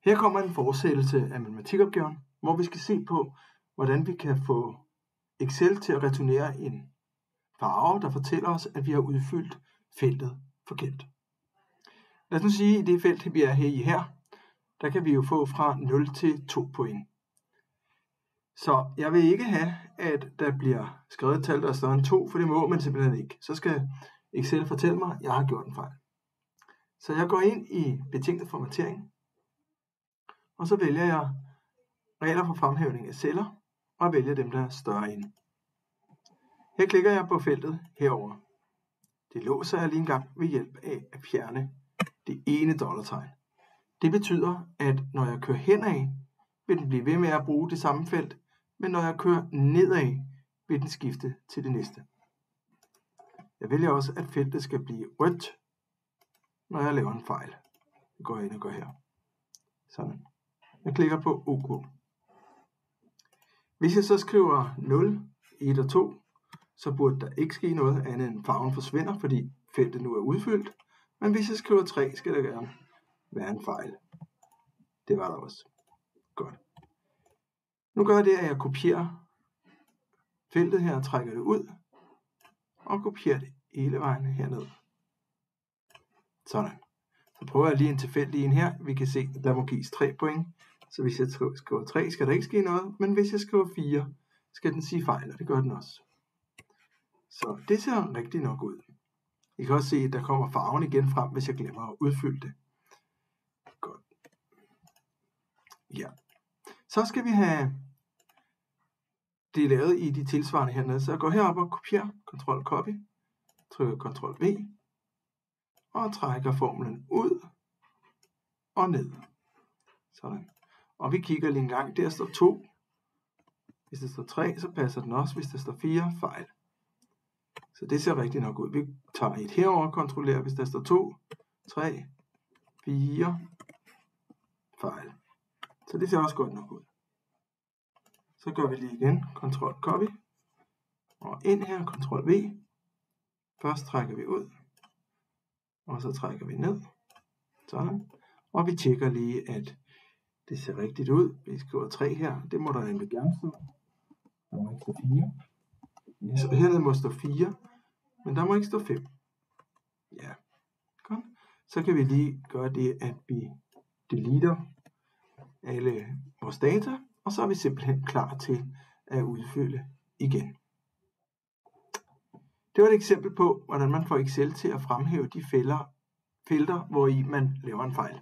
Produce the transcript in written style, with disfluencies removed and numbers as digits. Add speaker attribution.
Speaker 1: Her kommer en fortsættelse af matematikopgaven, hvor vi skal se på, hvordan vi kan få Excel til at returnere en farve, der fortæller os, at vi har udfyldt feltet forkert. Lad os nu sige, at i det felt, vi er her, der kan vi jo få fra 0 til 2 point. Så jeg vil ikke have, at der bliver skrevet et tal, der er større end 2, for det må man simpelthen ikke. Så skal Excel fortælle mig, at jeg har gjort en fejl. Så jeg går ind i betinget formatering, og så vælger jeg regler for fremhævning af celler, og vælger dem, der er større end. Her klikker jeg på feltet herover. Det låser jeg lige en gang ved hjælp af at fjerne det ene dollartegn. Det betyder, at når jeg kører henad, vil den blive ved med at bruge det samme felt, men når jeg kører nedad, vil den skifte til det næste. Jeg vælger også, at feltet skal blive rødt, når jeg laver en fejl. Jeg går ind og går her. Sådan. Jeg klikker på OK. Hvis jeg så skriver 0, 1 og 2, så burde der ikke ske noget andet end farven forsvinder, fordi feltet nu er udfyldt. Men hvis jeg skriver 3, skal der gerne være en fejl. Det var der også. Godt. Nu gør jeg det, at jeg kopierer feltet her og trækker det ud. Og kopierer det hele vejen herned. Sådan. Så prøver jeg lige en tilfældig en her. Vi kan se, at der må gives 3 point. Så hvis jeg skriver 3, skal der ikke ske noget. Men hvis jeg skriver 4, skal den sige fejl, og det gør den også. Så det ser rigtig nok ud. I kan også se, at der kommer farven igen frem, hvis jeg glemmer at udfylde det. Godt. Ja. Så skal vi have det lavet i de tilsvarende hernede. Så jeg går herop og kopierer, Ctrl Copy, trykker Ctrl V, og trækker formlen ud og ned. Sådan. Og vi kigger lige en gang. Der står 2. Hvis der står 3, så passer den også. Hvis der står 4, fejl. Så det ser rigtig nok ud. Vi tager et herover og kontrollerer, hvis der står 2, 3, 4, fejl. Så det ser også godt nok ud. Så gør vi lige igen, Ctrl Copy, og ind her, Ctrl V. Først trækker vi ud, og så trækker vi ned. Sådan. Og vi tjekker lige, at det ser rigtigt ud. Vi skriver 3 her, det må der nemlig gerne stå. Der må ikke stå 4. Ja, så hernede må stå 4, men der må ikke stå 5. Ja, godt. Så kan vi lige gøre det, at vi deleter alle vores data, og så er vi simpelthen klar til at udfylde igen. Det var et eksempel på, hvordan man får Excel til at fremhæve de felter, hvor i man laver en fejl.